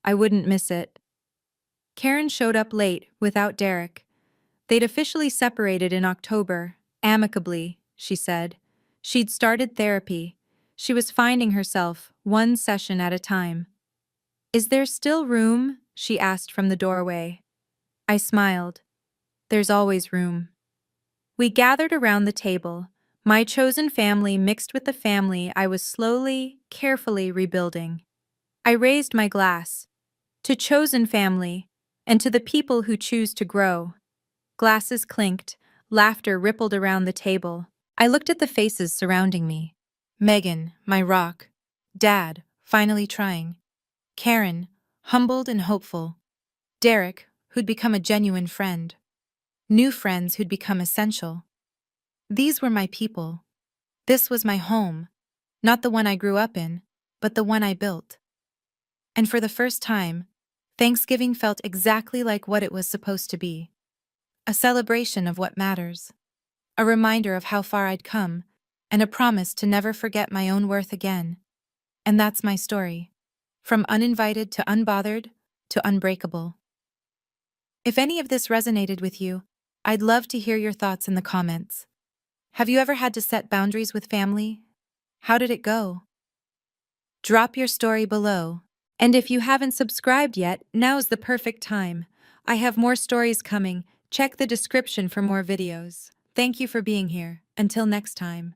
I wouldn't miss it. Karen showed up late, without Derek. They'd officially separated in October, amicably, she said. She'd started therapy. She was finding herself, one session at a time. Is there still room? She asked from the doorway. I smiled. There's always room. We gathered around the table, my chosen family mixed with the family I was slowly, carefully rebuilding. I raised my glass. To chosen family, and to the people who choose to grow. Glasses clinked, laughter rippled around the table. I looked at the faces surrounding me. Megan, my rock. Dad, finally trying. Karen, humbled and hopeful. Derek, who'd become a genuine friend. New friends who'd become essential. These were my people. This was my home. Not the one I grew up in, but the one I built. And for the first time, Thanksgiving felt exactly like what it was supposed to be. A celebration of what matters. A reminder of how far I'd come, and a promise to never forget my own worth again. And that's my story. From uninvited to unbothered, to unbreakable. If any of this resonated with you, I'd love to hear your thoughts in the comments. Have you ever had to set boundaries with family? How did it go? Drop your story below. And if you haven't subscribed yet, now's the perfect time. I have more stories coming. Check the description for more videos. Thank you for being here. Until next time.